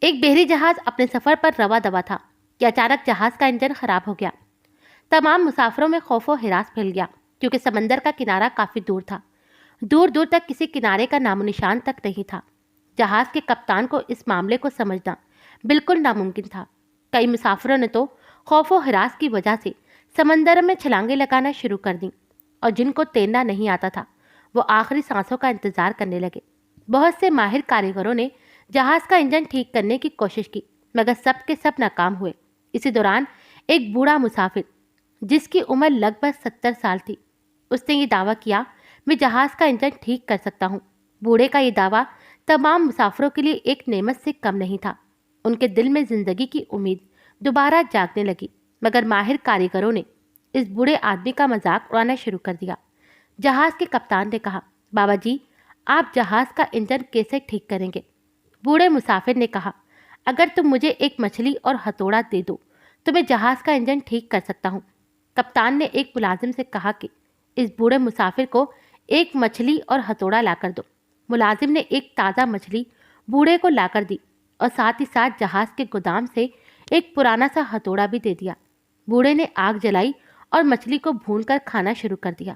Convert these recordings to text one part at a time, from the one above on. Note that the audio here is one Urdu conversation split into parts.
ایک بحری جہاز اپنے سفر پر رواں دوا تھا کہ اچانک جہاز کا انجن خراب ہو گیا۔ تمام مسافروں میں خوف و ہراس پھیل گیا کیونکہ سمندر کا کنارہ کافی دور تھا۔ دور دور تک کسی کنارے کا نام و نشان تک نہیں تھا۔ جہاز کے کپتان کو اس معاملے کو سمجھنا بالکل ناممکن تھا۔ کئی مسافروں نے تو خوف و ہراس کی وجہ سے سمندر میں چھلانگیں لگانا شروع کر دیں، اور جن کو تیرنا نہیں آتا تھا وہ آخری سانسوں کا انتظار کرنے لگے۔ بہت سے ماہر کاریگروں نے جہاز کا انجن ٹھیک کرنے کی کوشش کی، مگر سب کے سب ناکام ہوئے۔ اسی دوران ایک بوڑھا مسافر جس کی عمر لگ بھگ 70 سال تھی، اس نے یہ دعویٰ کیا، میں جہاز کا انجن ٹھیک کر سکتا ہوں۔ بوڑھے کا یہ دعویٰ تمام مسافروں کے لیے ایک نعمت سے کم نہیں تھا۔ ان کے دل میں زندگی کی امید دوبارہ جاگنے لگی، مگر ماہر کاریگروں نے اس بوڑھے آدمی کا مذاق اڑانا شروع کر دیا۔ جہاز کے کپتان نے کہا، بابا جی، آپ جہاز کا انجن کیسے ٹھیک کریں گے؟ بوڑھے مسافر نے کہا، اگر تم مجھے ایک مچھلی اور ہتھوڑا دے دو تو میں جہاز کا انجن ٹھیک کر سکتا ہوں۔ کپتان نے ایک ملازم سے کہا کہ اس بوڑھے مسافر کو ایک مچھلی اور ہتھوڑا لا کر دو۔ ملازم نے ایک تازہ مچھلی بوڑھے کو لا کر دی اور ساتھ ہی ساتھ جہاز کے گودام سے ایک پرانا سا ہتھوڑا بھی دے دیا۔ بوڑھے نے آگ جلائی اور مچھلی کو بھون کر کھانا شروع کر دیا۔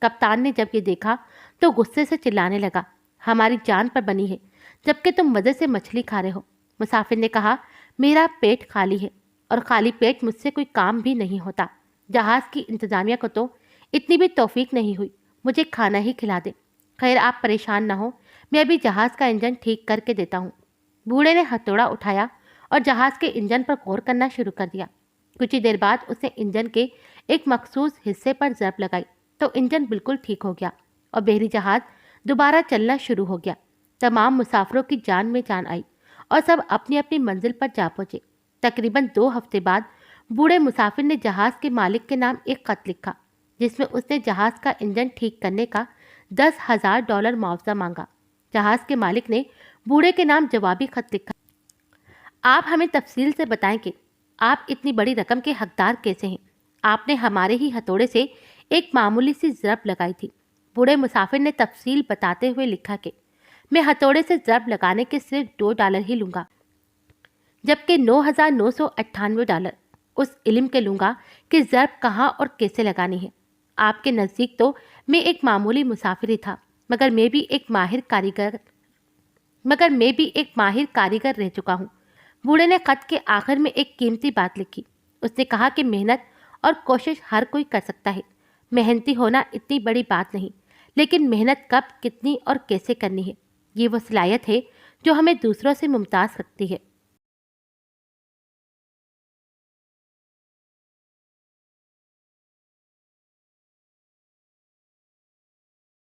کپتان نے جب یہ دیکھا تو غصے سے چلانے لگا، ہماری جان پر بنی ہے جبکہ تم مزے سے مچھلی کھا رہے ہو۔ مسافر نے کہا، میرا پیٹ خالی ہے اور خالی پیٹ مجھ سے کوئی کام بھی نہیں ہوتا۔ جہاز کی انتظامیہ کو تو اتنی بھی توفیق نہیں ہوئی، مجھے کھانا ہی کھلا دے۔ خیر آپ پریشان نہ ہو، میں ابھی جہاز کا انجن ٹھیک کر کے دیتا ہوں۔ بوڑھے نے ہتھوڑا اٹھایا اور جہاز کے انجن پر غور کرنا شروع کر دیا۔ کچھ ہی دیر بعد اس نے انجن کے ایک مخصوص حصے پر ضرب لگائی تو انجن بالکل ٹھیک ہو گیا اور بحری جہاز دوبارہ چلنا شروع ہو گیا۔ تمام مسافروں کی جان میں جان آئی اور سب اپنی اپنی منزل پر جا پہنچے۔ تقریباً 2 ہفتے بعد بوڑھے مسافر نے جہاز کے مالک کے نام ایک خط لکھا جس میں اس نے جہاز کا انجن ٹھیک کرنے کا $10,000 معاوضہ مانگا۔ جہاز کے مالک نے بوڑھے کے نام جوابی خط لکھا، آپ ہمیں تفصیل سے بتائیں کہ آپ اتنی بڑی رقم کے حقدار کیسے ہیں؟ آپ نے ہمارے ہی ہتھوڑے سے ایک معمولی سی ضرب لگائی تھی۔ بوڑھے مسافر نے تفصیل بتاتے ہوئے لکھا کہ میں ہتھوڑے سے ضرب لگانے کے صرف $2 ہی لوں گا، جبکہ $9,998 اس علم کے لوں گا کہ ضرب کہاں اور کیسے لگانی ہے۔ آپ کے نزدیک تو میں ایک معمولی مسافر ہی تھا، مگر میں بھی ایک ماہر کاریگر رہ چکا ہوں۔ بوڑھے نے خط کے آخر میں ایک قیمتی بات لکھی۔ اس نے کہا کہ محنت اور کوشش ہر کوئی کر سکتا ہے، محنتی ہونا اتنی بڑی بات نہیں، لیکن محنت کب، کتنی اور کیسے کرنی ہے، یہ وہ صلاحیت ہے جو ہمیں دوسروں سے ممتاز رکھتی ہے۔